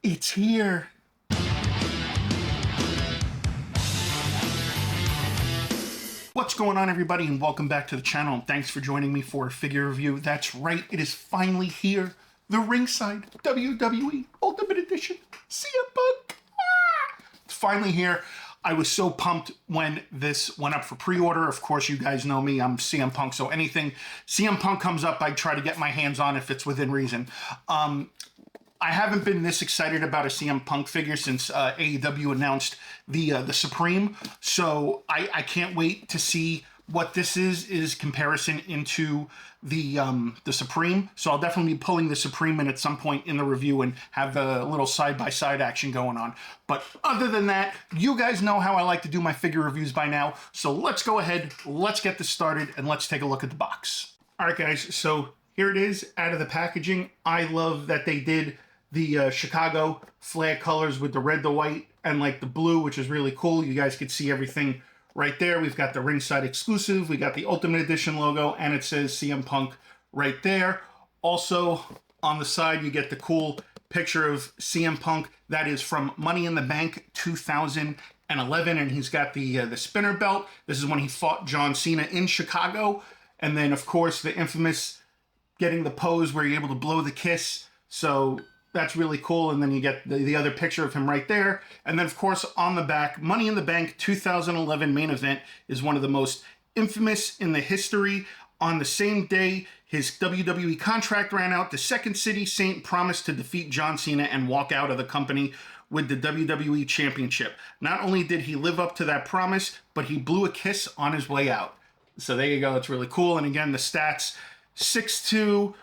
It's here. What's going on, everybody, and welcome back to the channel, and thanks for joining me for a figure review. That's right, it is finally here. The Ringside WWE Ultimate Edition CM Punk. It's finally here. I was so pumped when this went up for pre-order. Of course, you guys know me, I'm CM Punk, so anything CM Punk comes up, I try to get my hands on if it's within reason. I haven't been this excited about a CM Punk figure since AEW announced the Supreme, so I can't wait to see what this is comparison into the Supreme. So I'll definitely be pulling the Supreme in at some point in the review and have a little side-by-side action going on. But other than that, you guys know how I like to do my figure reviews by now, so let's go ahead, let's get this started, and let's take a look at the box. All right, guys, so here it is out of the packaging. I love that they did the Chicago flag colors with the red, the white, and like the blue, which is really cool. You guys can see everything right there. We've got the Ringside exclusive, we got the Ultimate Edition logo, and it says CM Punk right there. Also, on the side, you get the cool picture of CM Punk. That is from Money in the Bank 2011, and he's got the spinner belt. This is when he fought John Cena in Chicago. And then, of course, the infamous getting the pose where you're able to blow the kiss. So that's really cool. And then you get the other picture of him right there. And then, of course, on the back, Money in the Bank 2011 main event is one of the most infamous in the history. On the same day his WWE contract ran out, the Second City Saint promised to defeat John Cena and walk out of the company with the WWE Championship. Not only did he live up to that promise, but he blew a kiss on his way out. So there you go. It's really cool. And again, the stats, 6'2",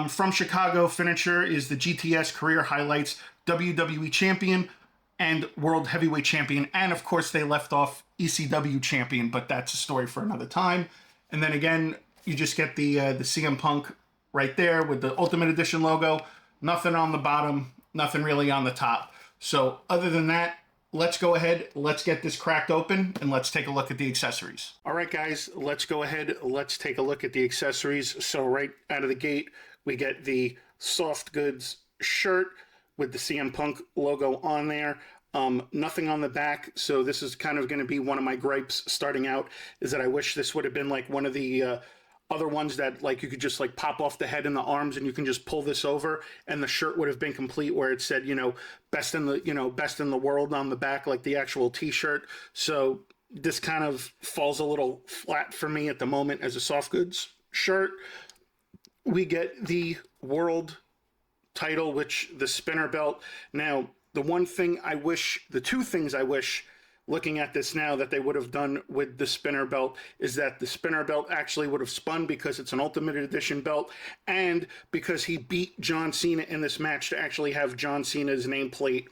from Chicago, finisher is the GTS career highlights, WWE champion and world heavyweight champion. And of course they left off ECW champion, but that's a story for another time. And then again, you just get the CM Punk right there with the Ultimate Edition logo. Nothing on the bottom, nothing really on the top. So other than that, let's go ahead, let's get this cracked open, and let's take a look at the accessories. All right, guys, let's go ahead, let's take a look at the accessories. So right out of the gate, we get the soft goods shirt with the CM Punk logo on there. Nothing on the back, so this is kind of going to be one of my gripes starting out, is that I wish this would have been like one of the other ones that like you could just like pop off the head and the arms and you can just pull this over and the shirt would have been complete, where it said, best in the world on the back, like the actual t-shirt. So this kind of falls a little flat for me at the moment as a soft goods shirt. We get the world title, which the spinner belt. Now, the two things I wish looking at this now that they would have done with the spinner belt is that the spinner belt actually would have spun, because it's an Ultimate Edition belt, and because he beat John Cena in this match, to actually have John Cena's nameplate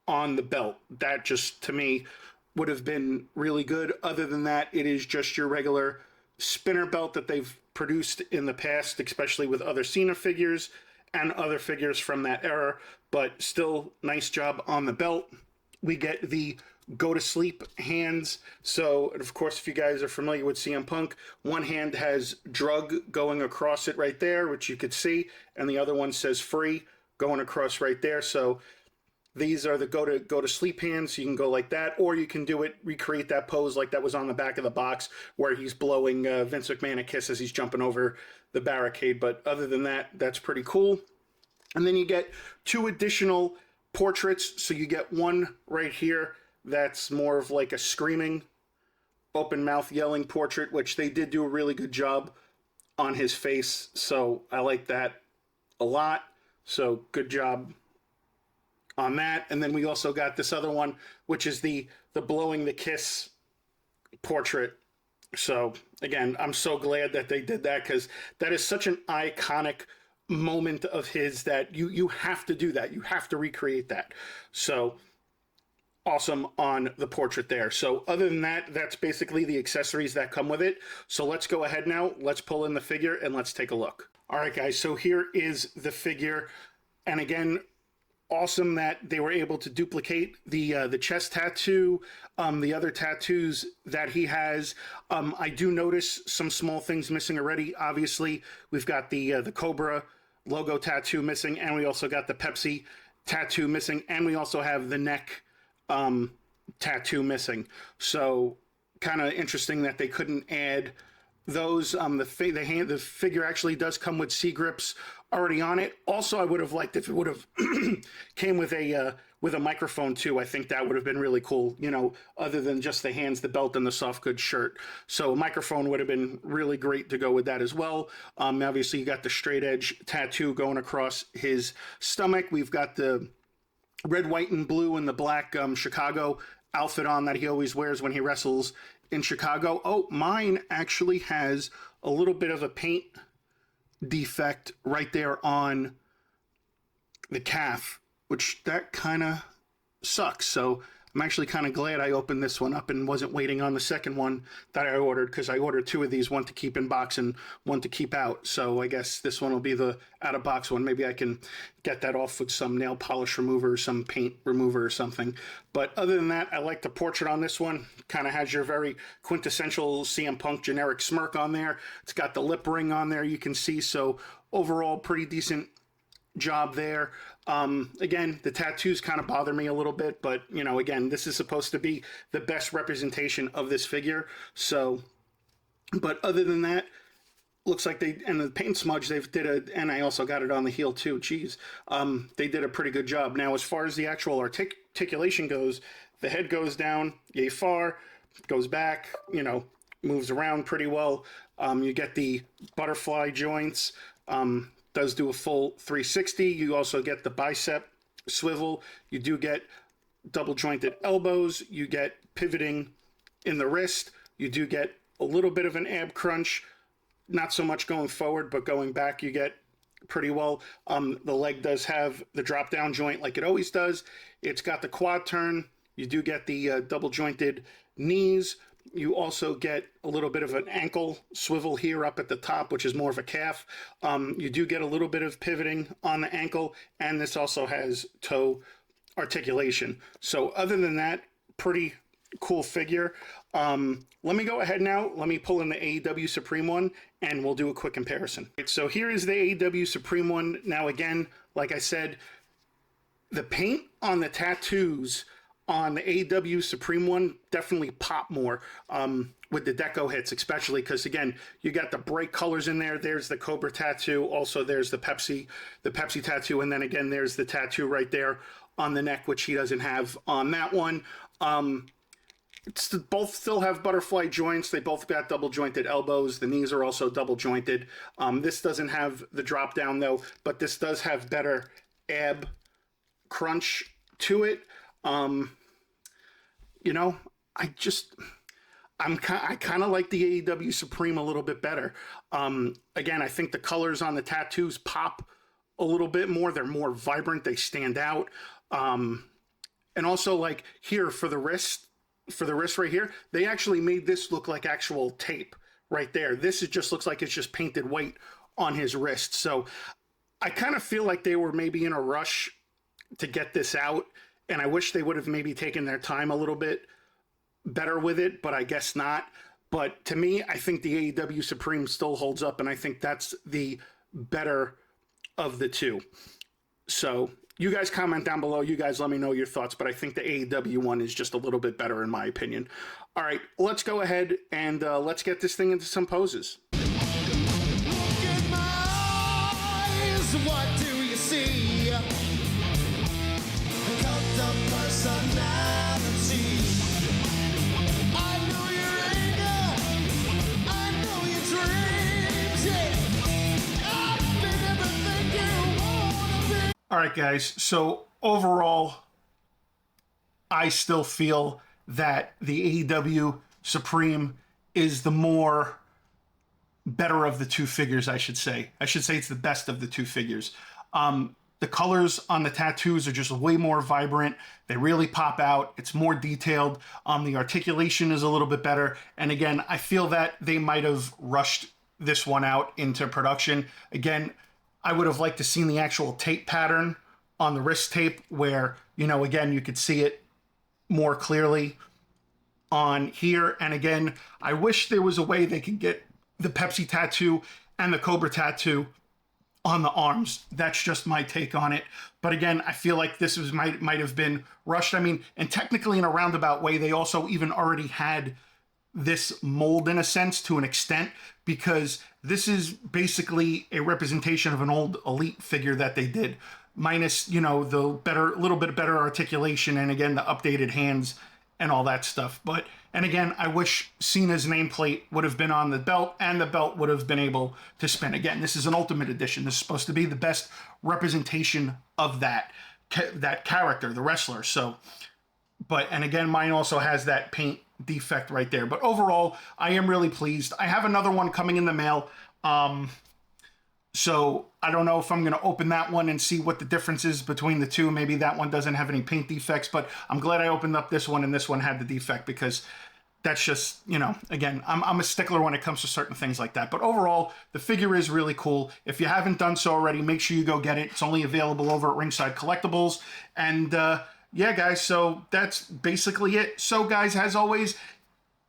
on the belt. That just, to me, would have been really good. Other than that, it is just your regular spinner belt that they've produced in the past, especially with other Cena figures and other figures from that era, but still nice job on the belt. We get the go to sleep hands. So, of course, if you guys are familiar with CM Punk, one hand has drug going across it right there, which you could see, and the other one says free going across right there. So these are the go to sleep hands. You can go like that, or you can recreate that pose like that was on the back of the box, where he's blowing Vince McMahon a kiss as he's jumping over the barricade. But other than that, that's pretty cool. And then you get two additional portraits. So you get one right here that's more of like a screaming, open mouth yelling portrait, which they did do a really good job on his face. So I like that a lot. So good job on that. And then we also got this other one, which is the blowing the kiss portrait. So again, I'm so glad that they did that, because that is such an iconic moment of his that you have to do that. You have to recreate that. So awesome on the portrait there. So other than that, that's basically the accessories that come with it. So let's go ahead now. Let's pull in the figure and let's take a look. All right, guys. So here is the figure. And again, awesome that they were able to duplicate the chest tattoo, the other tattoos that he has. I do notice some small things missing already. Obviously, we've got the Cobra logo tattoo missing, and we also got the Pepsi tattoo missing, and we also have the neck tattoo missing. So kind of interesting that they couldn't add those. The figure actually does come with C-grips already on it. Also, I would have liked if it would have came with a microphone too. I think that would have been really cool, you know, other than just the hands, the belt, and the soft goods shirt. So a microphone would have been really great to go with that as well. Obviously, you got the straight edge tattoo going across his stomach. We've got the red, white, and blue and the black Chicago outfit on that he always wears when he wrestles in Chicago. Oh, mine actually has a little bit of a paint defect right there on the calf, which that kind of sucks. So I'm actually kind of glad I opened this one up and wasn't waiting on the second one that I ordered, because I ordered 2 of these, one to keep in box and one to keep out. So I guess this one will be the out of box one. Maybe I can get that off with some nail polish remover or some paint remover or something. But other than that, I like the portrait on this one. Kind of has your very quintessential CM Punk generic smirk on there. It's got the lip ring on there, you can see. So overall, pretty decent job there. Again, the tattoos kind of bother me a little bit, but you know, again, this is supposed to be the best representation of this figure. So, but other than that, looks like they, and the paint smudge they've did and I also got it on the heel too. Geez, they did a pretty good job. Now, as far as the actual articulation goes, the head goes down yay far, goes back, you know, moves around pretty well. You get the butterfly joints. Does do a full 360. You also get the bicep swivel. You do get double jointed elbows. You get pivoting in the wrist. You do get a little bit of an ab crunch. Not so much going forward, but going back you get pretty well. The leg does have the drop down joint like it always does. It's got the quad turn. You do get the double jointed knees. You also get a little bit of an ankle swivel here up at the top, which is more of a calf. You do get a little bit of pivoting on the ankle, and this also has toe articulation. So other than that, pretty cool figure. Let me go ahead now. Let me pull in the AEW Supreme one, and we'll do a quick comparison. So here is the AEW Supreme one. Now again, like I said, the paint on the tattoos on the AEW Supreme one definitely pop more with the deco hits, especially because again, you got the bright colors in there. There's the Cobra tattoo. Also, there's the Pepsi tattoo, and then again, there's the tattoo right there on the neck, which he doesn't have on that one. Both still have butterfly joints. They both got double jointed elbows. The knees are also double jointed. This doesn't have the drop down though, but this does have better ab crunch to it. You know, I kind of like the AEW Supreme a little bit better. Again, I think the colors on the tattoos pop a little bit more. They're more vibrant. They stand out. And also, like here for the wrist right here, they actually made this look like actual tape right there. This just looks like it's just painted white on his wrist. So I kind of feel like they were maybe in a rush to get this out. And I wish they would have maybe taken their time a little bit better with it, but I guess not. But to me, I think the AEW Supreme still holds up, and I think that's the better of the two. So you guys comment down below. You guys let me know your thoughts, but I think the AEW one is just a little bit better in my opinion. All right, let's go ahead and let's get this thing into some poses. Look in my eyes, what do you see? Cult of personality. I know your anger, I know your dreams, yeah. I've been everything you wanna be. All right, guys. So overall, I still feel that the AEW Supreme is the more better of the two figures, I should say. I should say it's the best of the two figures. The colors on the tattoos are just way more vibrant. They really pop out. It's more detailed. The articulation is a little bit better. And again, I feel that they might have rushed this one out into production. Again, I would have liked to seen the actual tape pattern on the wrist tape where, you know, again, you could see it more clearly on here. And again, I wish there was a way they could get the Pepsi tattoo and the Cobra tattoo on the arms. That's just my take on it. But again, I feel like this was might have been rushed. I mean, and technically in a roundabout way, they also even already had this mold in a sense to an extent, because this is basically a representation of an old Elite figure that they did, minus, you know, the little bit better articulation, and again, the updated hands and all that stuff. But, and again, I wish Cena's nameplate would have been on the belt, and the belt would have been able to spin. Again, this is an Ultimate Edition. This is supposed to be the best representation of that character, the wrestler. So, but, and again, mine also has that paint defect right there. But overall, I am really pleased. I have another one coming in the mail. So I don't know if I'm going to open that one and see what the difference is between the two. Maybe that one doesn't have any paint defects, but I'm glad I opened up this one and this one had the defect, because that's just, you know, again, I'm a stickler when it comes to certain things like that. But overall, the figure is really cool. If you haven't done so already, make sure you go get it. It's only available over at Ringside Collectibles. And yeah, guys, so that's basically it. So guys, as always,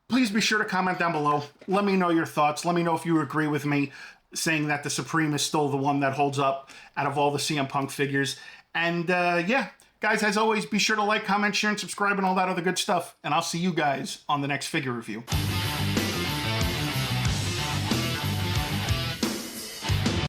please be sure to comment down below. Let me know your thoughts. Let me know if you agree with me saying that the Supreme is still the one that holds up out of all the CM Punk figures. And yeah, guys, as always, be sure to like, comment, share, and subscribe, and all that other good stuff. And I'll see you guys on the next figure review.